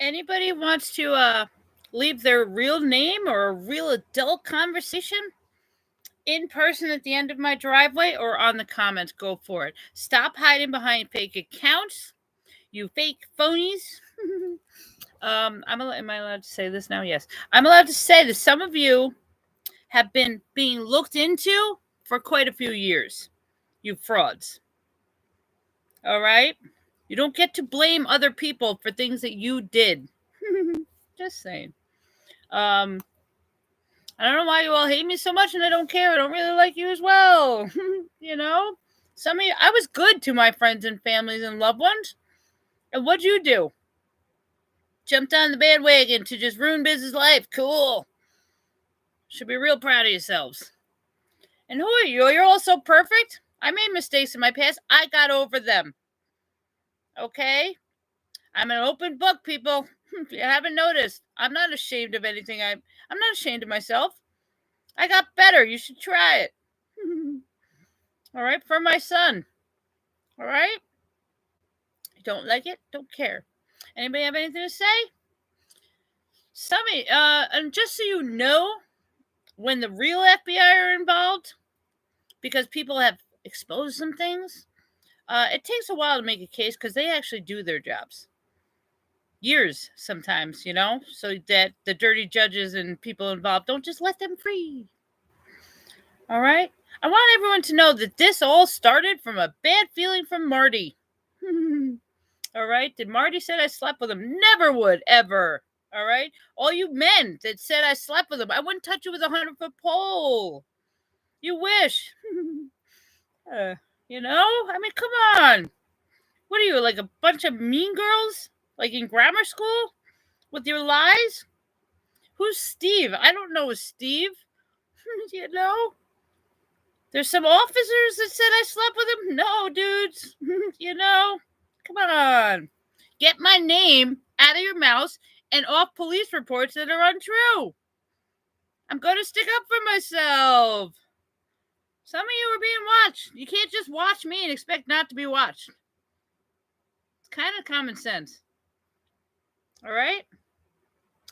Anybody wants to leave their real name or a real adult conversation in person at the end of my driveway or on the comments, go for it. Stop hiding behind fake accounts, you fake phonies. Am I allowed to say this now? Yes. I'm allowed to say that some of you have been being looked into for quite a few years. You frauds. All right? You don't get to blame other people for things that you did. Just saying. I don't know why you all hate me so much, and I don't care. I don't really like you as well. You know? Some of you, I was good to my friends and families and loved ones. And what'd you do? Jumped on the bandwagon to just ruin business life. Cool. Should be real proud of yourselves. And who are you? You're all so perfect. I made mistakes in my past. I got over them. Okay? I'm an open book, people. If you haven't noticed, I'm not ashamed of anything. I'm not ashamed of myself. I got better. You should try it. All right? For my son. All right? You don't like it? Don't care. Anybody have anything to say? And just so you know, when the real FBI are involved, because people have exposed some things, it takes a while to make a case because they actually do their jobs. Years sometimes, so that the dirty judges and people involved don't just let them free. All right? I want everyone to know that this all started from a bad feeling from Marty. All right? Did Marty said I slept with him? Never would, ever. All right? All you men that said I slept with him, I wouldn't touch you with a 100-foot pole. You wish. I mean, come on. What are you, like a bunch of mean girls? Like in grammar school? With your lies? Who's Steve? I don't know Steve. There's some officers that said I slept with him. No, dudes. Come on. Get my name out of your mouth and off police reports that are untrue. I'm going to stick up for myself. Some of you are being watched. You can't just watch me and expect not to be watched. It's kind of common sense. All right?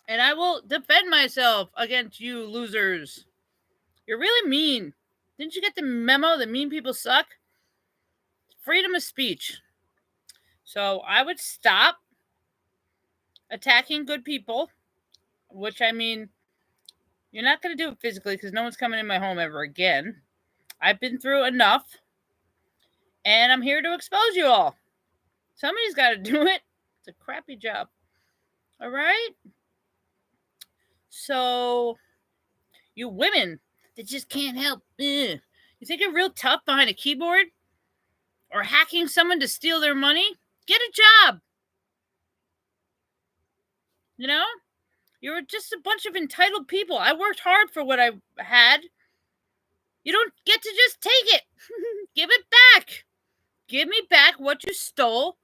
And I will defend myself against you losers. You're really mean. Didn't you get the memo that mean people suck? Freedom of speech. So I would stop attacking good people, which I mean, you're not going to do it physically because no one's coming in my home ever again. I've been through enough, and I'm here to expose you all. Somebody's got to do it. It's a crappy job. All right? So, you women that just can't help. You think you're real tough behind a keyboard? Or hacking someone to steal their money? Get a job. You're just a bunch of entitled people. I worked hard for what I had. You don't get to just take it. Give it back. Give me back what you stole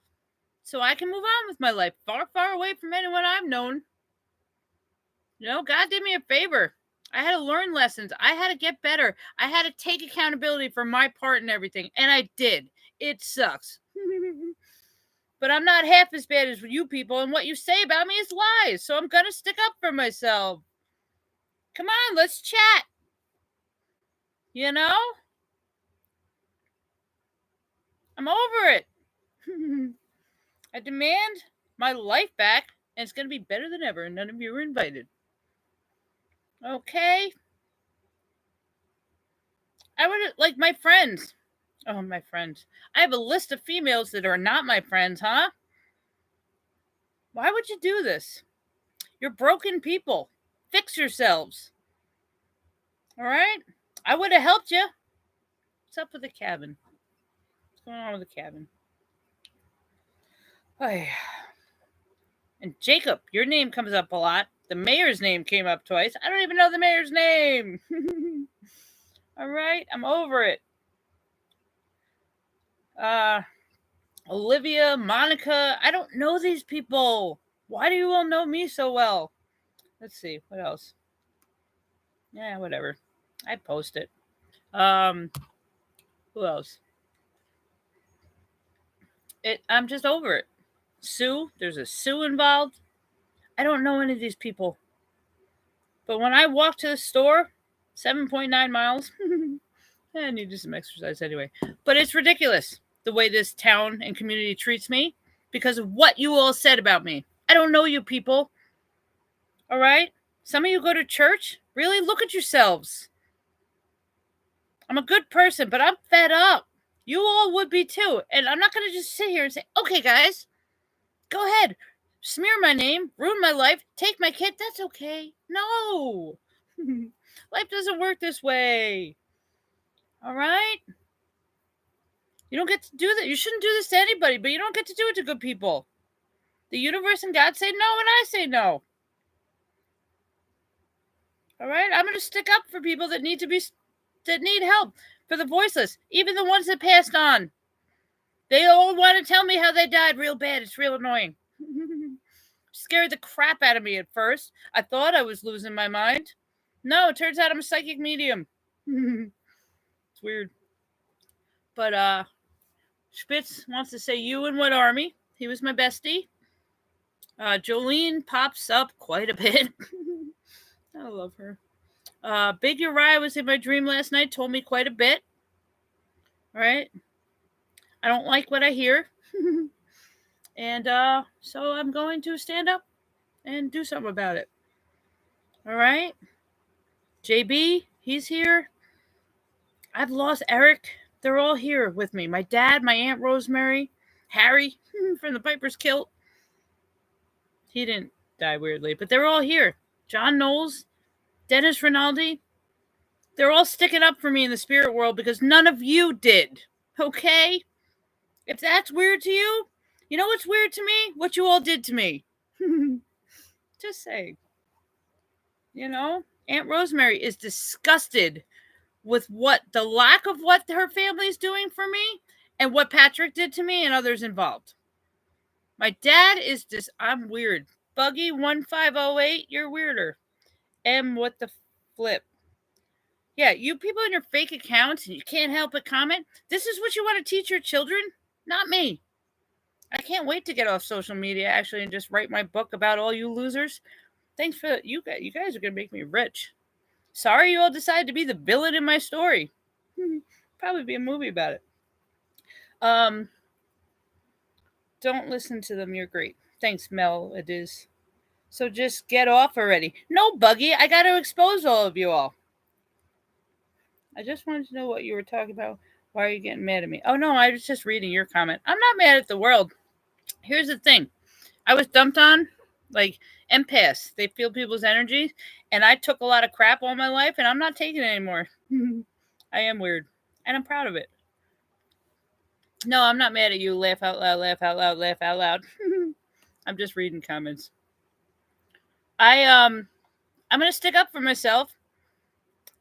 so I can move on with my life. Far, far away from anyone I've known. God did me a favor. I had to learn lessons. I had to get better. I had to take accountability for my part in everything. And I did. It sucks. But I'm not half as bad as you people, and what you say about me is lies. So I'm going to stick up for myself. Come on, let's chat. I'm over it. I demand my life back, and it's going to be better than ever, and none of you are invited. Okay? I would, like, my friends. Oh, my friends. I have a list of females that are not my friends, huh? Why would you do this? You're broken people. Fix yourselves. All right? I would have helped you. What's up with the cabin? What's going on with the cabin? Oh, and Jacob, your name comes up a lot. The mayor's name came up twice. I don't even know the mayor's name. All right, I'm over it. Olivia, Monica, I don't know these people. Why do you all know me so well? Let's see, what else? Yeah, whatever. I post it. Who else? I'm just over it. Sue, there's a Sue involved. I don't know any of these people. But when I walk to the store, 7.9 miles, I need to do some exercise anyway. But it's ridiculous the way this town and community treats me because of what you all said about me. I don't know you people. All right? Some of you go to church. Really? Look at yourselves. I'm a good person, but I'm fed up. You all would be too. And I'm not going to just sit here and say, okay, guys, go ahead. Smear my name, ruin my life, take my kid. That's okay. No. Life doesn't work this way. All right? You don't get to do that. You shouldn't do this to anybody, but you don't get to do it to good people. The universe and God say no, and I say no. All right? I'm going to stick up for people that need help, for the voiceless, even the ones that passed on. They all want to tell me how they died real bad. It's real annoying. Scared the crap out of me at first. I thought I was losing my mind. No, it turns out I'm a psychic medium. It's weird. But Spitz wants to say, you in what army? He was my bestie. Jolene pops up quite a bit. I love her. Big Uriah was in my dream last night, told me quite a bit. All right. I don't like what I hear. And so I'm going to stand up and do something about it. All right. JB, he's here. I've lost Eric. They're all here with me. My dad, my Aunt Rosemary, Harry from the Piper's Kilt. He didn't die weirdly, but they're all here. John Knowles, Dennis Rinaldi. They're all sticking up for me in the spirit world because none of you did. Okay? If that's weird to you, you know what's weird to me? What you all did to me. Just saying. You know, Aunt Rosemary is disgusted with the lack of what her family's doing for me and what Patrick did to me and others involved. My dad is I'm weird. Buggy 1508, you're weirder. M, what the flip? Yeah, you people in your fake accounts and you can't help but comment. This is what you want to teach your children? Not me. I can't wait to get off social media actually and just write my book about all you losers. Thanks for you guys. You guys are gonna make me rich. Sorry you all decided to be the villain in my story. Probably be a movie about it. Don't listen to them. You're great. Thanks, Mel. It is. So just get off already. No, Buggy. I got to expose all of you all. I just wanted to know what you were talking about. Why are you getting mad at me? Oh, no, I was just reading your comment. I'm not mad at the world. Here's the thing. I was dumped on, like, empaths. They feel people's energy, and I took a lot of crap all my life, and I'm not taking it anymore. I am weird, and I'm proud of it. No, I'm not mad at you. Laugh out loud, laugh out loud, laugh out loud. I'm just reading comments. I'm going to stick up for myself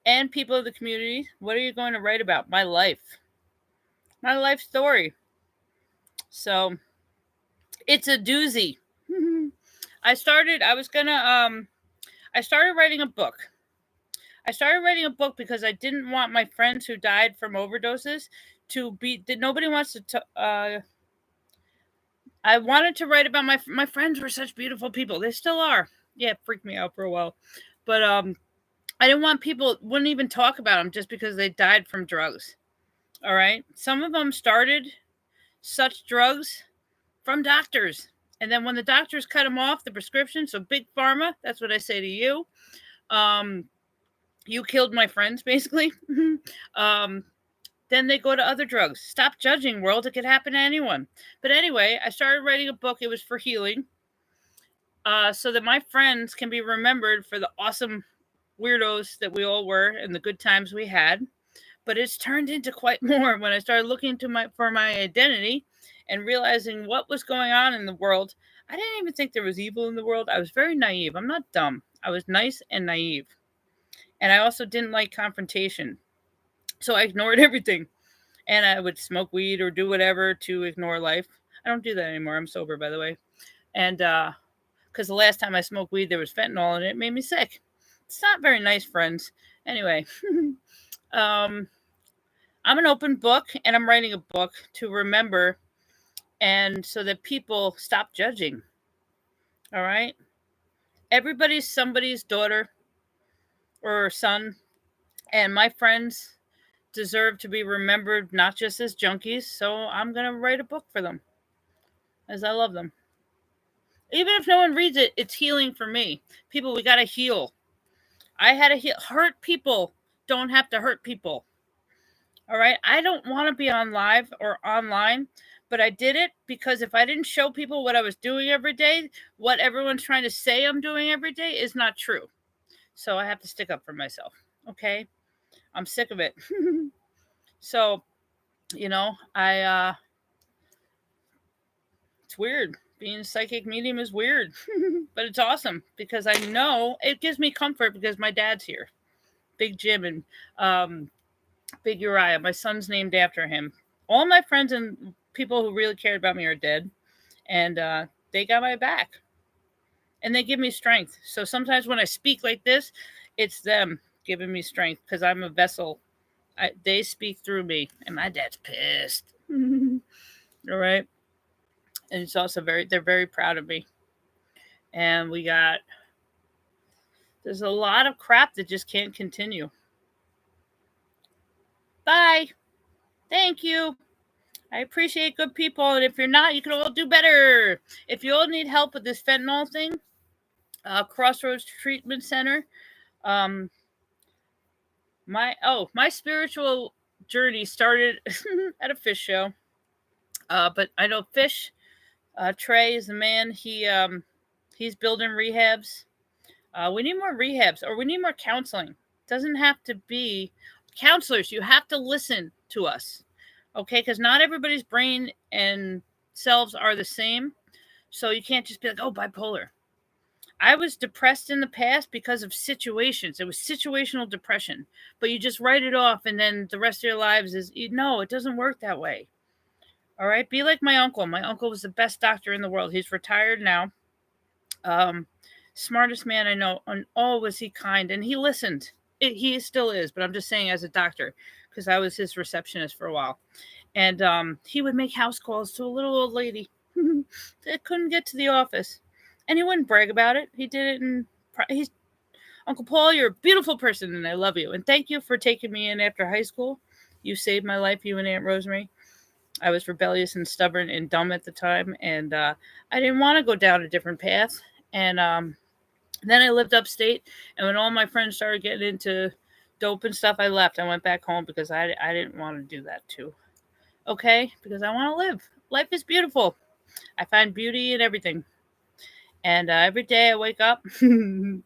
and people of the community. What are you going to write about? My life story. So it's a doozy. I started writing a book. I started writing a book because I didn't want my friends who died from overdoses nobody wants to, I wanted to write about my friends were such beautiful people. They still are. Yeah, it freaked me out for a while. But I didn't want wouldn't even talk about them just because they died from drugs. All right. Some of them started such drugs from doctors. And then when the doctors cut them off the prescription, so big pharma, that's what I say to you. You killed my friends, basically. Then they go to other drugs. Stop judging, world. It could happen to anyone. But anyway, I started writing a book. It was for healing. So that my friends can be remembered for the awesome weirdos that we all were and the good times we had. But it's turned into quite more when I started looking for my identity and realizing what was going on in the world. I didn't even think there was evil in the world. I was very naive. I'm not dumb. I was nice and naive. And I also didn't like confrontation. So I ignored everything. And I would smoke weed or do whatever to ignore life. I don't do that anymore. I'm sober, by the way. And because the last time I smoked weed, there was fentanyl in it. It made me sick. It's not very nice, friends. Anyway, I'm an open book, and I'm writing a book to remember and so that people stop judging. All right? Everybody's somebody's daughter or son, and my friends deserve to be remembered not just as junkies, so I'm going to write a book for them as I love them. Even if no one reads it, it's healing for me. People, we got to heal. I had to heal. Hurt people don't have to hurt people. All right. I don't want to be on live or online, but I did it because if I didn't show people what I was doing every day, what everyone's trying to say I'm doing every day is not true. So I have to stick up for myself. Okay. I'm sick of it. So, it's weird. Being a psychic medium is weird, but it's awesome because I know it gives me comfort because my dad's here. Big Jim and Big Uriah. My son's named after him. All my friends and people who really cared about me are dead, and they got my back. And they give me strength. So sometimes when I speak like this, it's them giving me strength because I'm a vessel. They speak through me, and my dad's pissed. All right. And it's also they're very proud of me. And there's a lot of crap that just can't continue. Bye. Thank you. I appreciate good people. And if you're not, you can all do better. If you all need help with this fentanyl thing, Crossroads Treatment Center. My spiritual journey started at a fish show. But I know Fish, Trey is the man. He's building rehabs. We need more rehabs, or we need more counseling. It doesn't have to be counselors. You have to listen to us, okay? Because not everybody's brain and selves are the same. So you can't just be like, oh, bipolar. I was depressed in the past because of situations. It was situational depression. But you just write it off, and then the rest of your lives is, no, it doesn't work that way. All right? Be like my uncle. My uncle was the best doctor in the world. He's retired now. Smartest man I know, and was he kind, and he listened. He still is, but I'm just saying as a doctor, because I was his receptionist for a while. And he would make house calls to a little old lady that couldn't get to the office. And he wouldn't brag about it. He did it he's Uncle Paul, you're a beautiful person, and I love you. And thank you for taking me in after high school. You saved my life, you and Aunt Rosemary. I was rebellious and stubborn and dumb at the time, and I didn't want to go down a different path. And then I lived upstate, and when all my friends started getting into dope and stuff, I left. I went back home because I didn't want to do that too. Okay? Because I want to live. Life is beautiful. I find beauty in everything. And every day I wake up,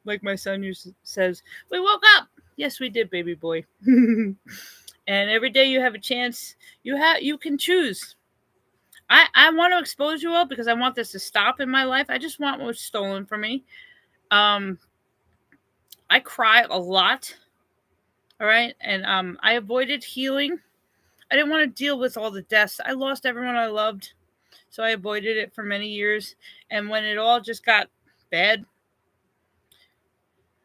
like my son says, we woke up. Yes, we did, baby boy. And every day you have a chance. You can choose. I want to expose you all because I want this to stop in my life. I just want what's stolen from me. I cry a lot. All right. And I avoided healing. I didn't want to deal with all the deaths. I lost everyone I loved. So I avoided it for many years. And when it all just got bad,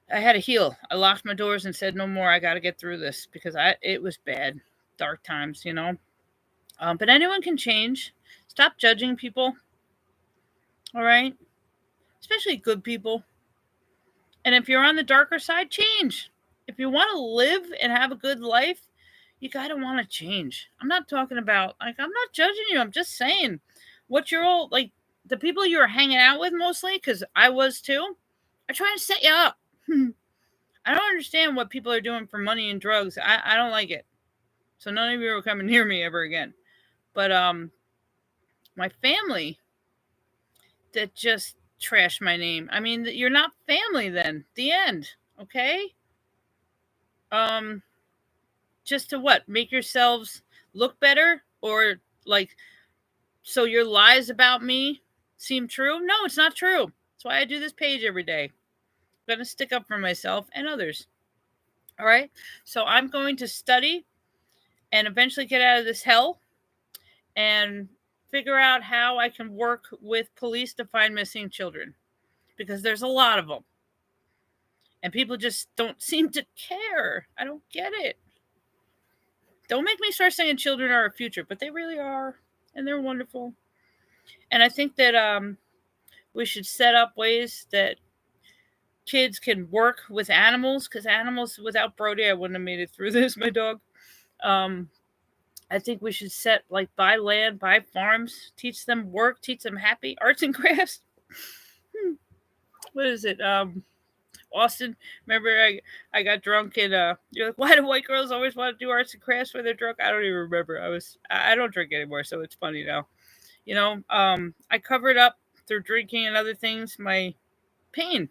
I had to heal. I locked my doors and said, no more. I got to get through this because it was bad. Dark times, But anyone can change. Stop judging people. All right. Especially good people. And if you're on the darker side, change. If you want to live and have a good life, you got to want to change. I'm not talking about, I'm not judging you. I'm just saying what you're all, the people you are hanging out with mostly, because I was too, are trying to set you up. I don't understand what people are doing for money and drugs. I don't like it. So none of you are coming near me ever again. But my family that just trashed my name. I mean, you're not family then. The end. Okay? Just to what? Make yourselves look better? Or so your lies about me seem true? No, it's not true. That's why I do this page every day. I'm going to stick up for myself and others. All right? So I'm going to study and eventually get out of this hell and figure out how I can work with police to find missing children. Because there's a lot of them. And people just don't seem to care. I don't get it. Don't make me start saying children are our future, but they really are. And they're wonderful. And I think that we should set up ways that kids can work with animals, because animals, without Brody, I wouldn't have made it through this, my dog. I think we should set, like, buy land, buy farms, teach them work, teach them happy arts and crafts. What is it? Austin, remember I got drunk and you're like, why do white girls always want to do arts and crafts when they're drunk? I don't even remember. I don't drink anymore, so it's funny now. I covered up through drinking and other things my pain.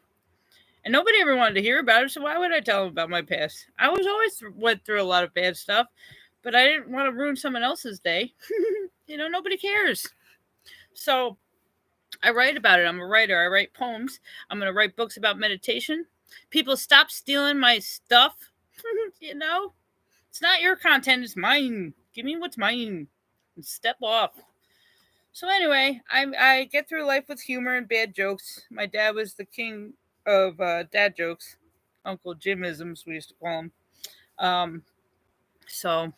And nobody ever wanted to hear about it, so why would I tell them about my past? I was always went through a lot of bad stuff, but I didn't want to ruin someone else's day. Nobody cares. So I write about it. I'm a writer. I write poems. I'm going to write books about meditation. People, stop stealing my stuff. It's not your content. It's mine. Give me what's mine and step off. So anyway, I get through life with humor and bad jokes. My dad was the king of dad jokes. Uncle Jimisms, we used to call him. So,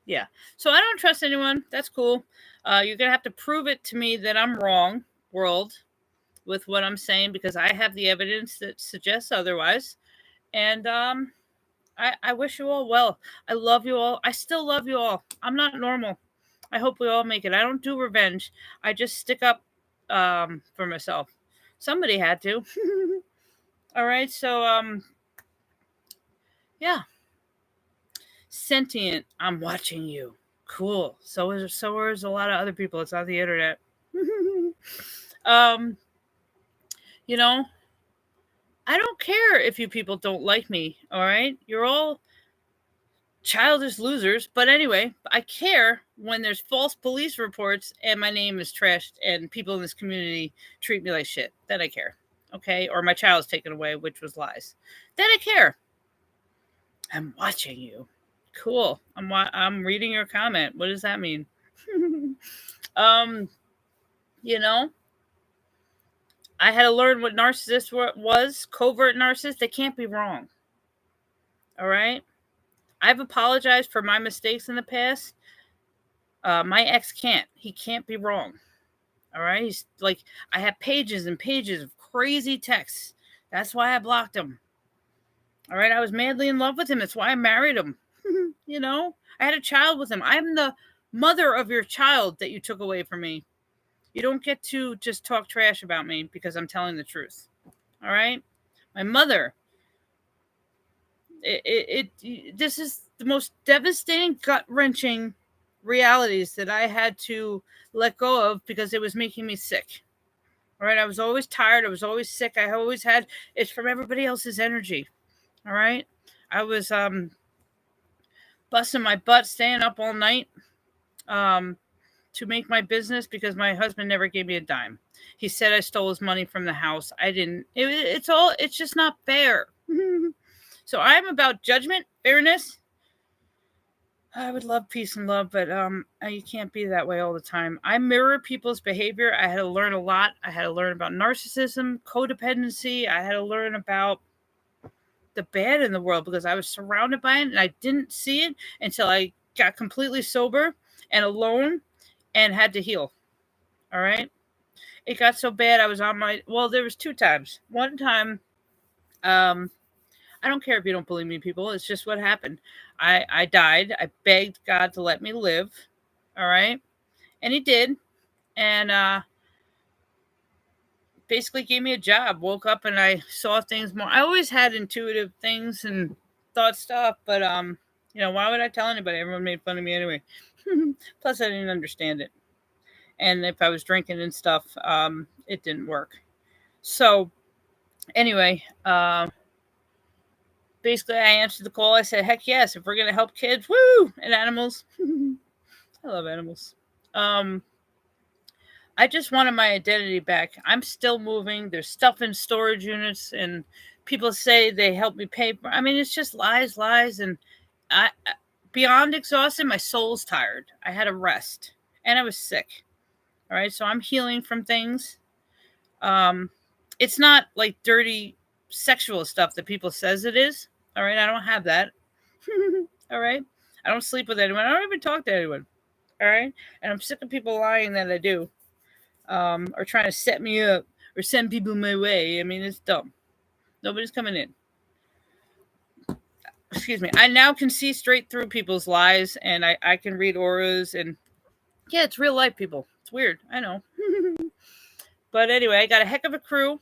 yeah. So I don't trust anyone. That's cool. You're going to have to prove it to me that I'm wrong, world, with what I'm saying, because I have the evidence that suggests otherwise. And I wish you all well. I love you all. I still love you all. I'm not normal. I hope we all make it. I don't do revenge. I just stick up for myself. Somebody had to. All right. So, yeah. Sentient. I'm watching you. Cool. So is a lot of other people. It's on the internet. I don't care if you people don't like me. All right. You're all childish losers. But anyway, I care when there's false police reports and my name is trashed and people in this community treat me like shit. Then I care. Okay. Or my child's taken away, which was lies. Then I care. I'm watching you. Cool. I'm reading your comment. What does that mean? I had to learn what narcissist was. Covert narcissist. They can't be wrong. All right. I've apologized for my mistakes in the past. My ex can't. He can't be wrong. All right. He's like, I have pages and pages of crazy texts. That's why I blocked him. All right. I was madly in love with him. That's why I married him. I had a child with him. I'm the mother of your child that you took away from me. You don't get to just talk trash about me because I'm telling the truth. All right. My mother. This is the most devastating, gut-wrenching realities that I had to let go of because it was making me sick. All right. I was always tired. I was always sick. I always had it's from everybody else's energy. All right. I was busting my butt, staying up all night to make my business because my husband never gave me a dime. He said I stole his money from the house. I didn't. It's just not fair. So I'm about judgment, fairness. I would love peace and love, but you can't be that way all the time. I mirror people's behavior. I had to learn a lot. I had to learn about narcissism, codependency. I had to learn about the bad in the world because I was surrounded by it and I didn't see it until I got completely sober and alone and had to heal. All right. It got so bad I was on there was 2 times. One time, I don't care if you don't believe me, people. It's just what happened. I died. I begged God to let me live. All right. And he did. And basically gave me a job. Woke up and I saw things more. I always had intuitive things and thought stuff, but why would I tell anybody? Everyone made fun of me anyway. Plus, I didn't understand it. And if I was drinking and stuff, it didn't work. So, anyway, basically, I answered the call. I said, heck yes, if we're going to help kids, woo, and animals. I love animals. I just wanted my identity back. I'm still moving. There's stuff in storage units, and people say they help me pay. I mean, it's just lies. And I beyond exhausted, my soul's tired. I had a rest, and I was sick. All right, so I'm healing from things. It's not like dirty sexual stuff that people says it is. All right, I don't have that. All right, I don't sleep with anyone. I don't even talk to anyone. All right, and I'm sick of people lying that I do, or trying to set me up or send people my way. I mean, it's dumb. Nobody's coming in. Excuse me. I now can see straight through people's lies, and I can read auras, and yeah, it's real life, people. It's weird. I know. But anyway, I got a heck of a crew.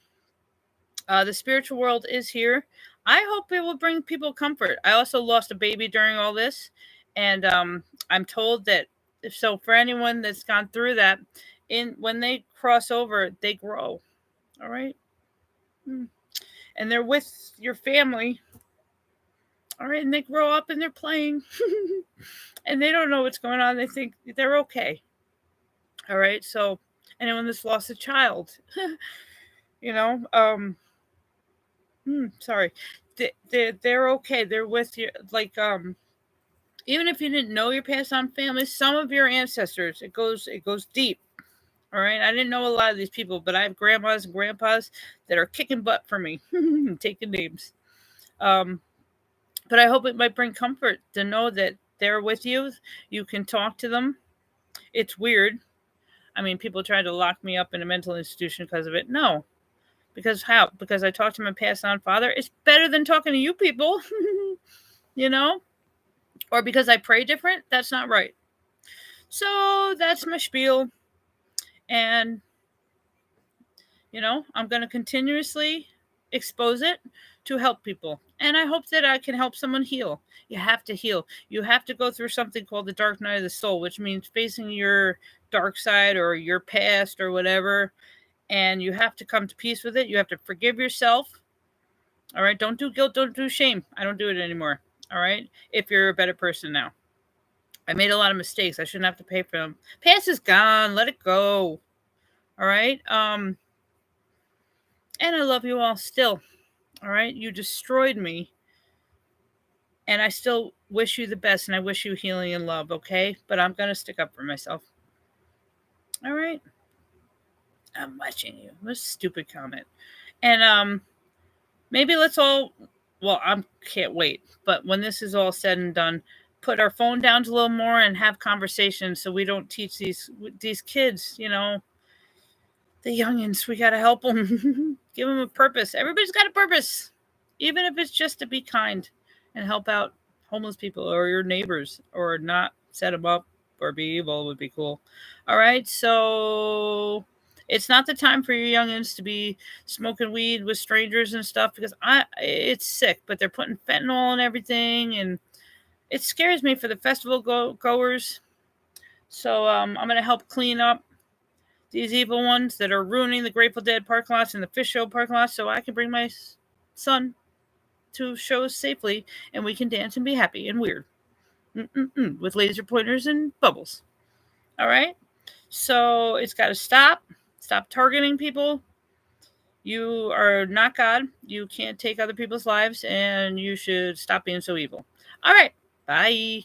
The spiritual world is here. I hope it will bring people comfort. I also lost a baby during all this, and I'm told that so for anyone that's gone through that, when they cross over, they grow. All right, and they're with your family. All right, and they grow up and they're playing, and they don't know what's going on. They think they're okay. All right, so anyone that's lost a child, you know, sorry, they're okay. They're with you. Like even if you didn't know your past on family, some of your ancestors, it goes deep. All right, I didn't know a lot of these people, but I have grandmas and grandpas that are kicking butt for me, taking names. But I hope it might bring comfort to know that they're with you. You can talk to them. It's weird. I mean, people try to lock me up in a mental institution because of it. No, because how? Because I talked to my passed on father. It's better than talking to you people, you know? Or because I pray different. That's not right. So that's my spiel. And, you know, I'm going to continuously expose it to help people. And I hope that I can help someone heal. You have to heal. You have to go through something called the dark night of the soul, which means facing your dark side or your past or whatever. And you have to come to peace with it. You have to forgive yourself. All right. Don't do guilt. Don't do shame. I don't do it anymore. All right. If you're a better person now. I made a lot of mistakes. I shouldn't have to pay for them. Past is gone. Let it go. All right. And I love you all still. All right. You destroyed me. And I still wish you the best. And I wish you healing and love. Okay. But I'm going to stick up for myself. All right. I'm watching you. What a stupid comment. And maybe let's all, well, I can't wait. But when this is all said and done, put our phone down a little more and have conversations so we don't teach these kids, you know, the youngins. We got to help them. Give them a purpose. Everybody's got a purpose. Even if it's just to be kind and help out homeless people or your neighbors or not set them up or be evil would be cool. All right. So it's not the time for your youngins to be smoking weed with strangers and stuff because it's sick, but they're putting fentanyl and everything. And it scares me for the festival goers. So I'm going to help clean up these evil ones that are ruining the Grateful Dead parking lots and the Fish Show parking lots so I can bring my son to shows safely and we can dance and be happy and weird with laser pointers and bubbles. All right? So it's got to stop. Stop targeting people. You are not God. You can't take other people's lives and you should stop being so evil. All right. Bye.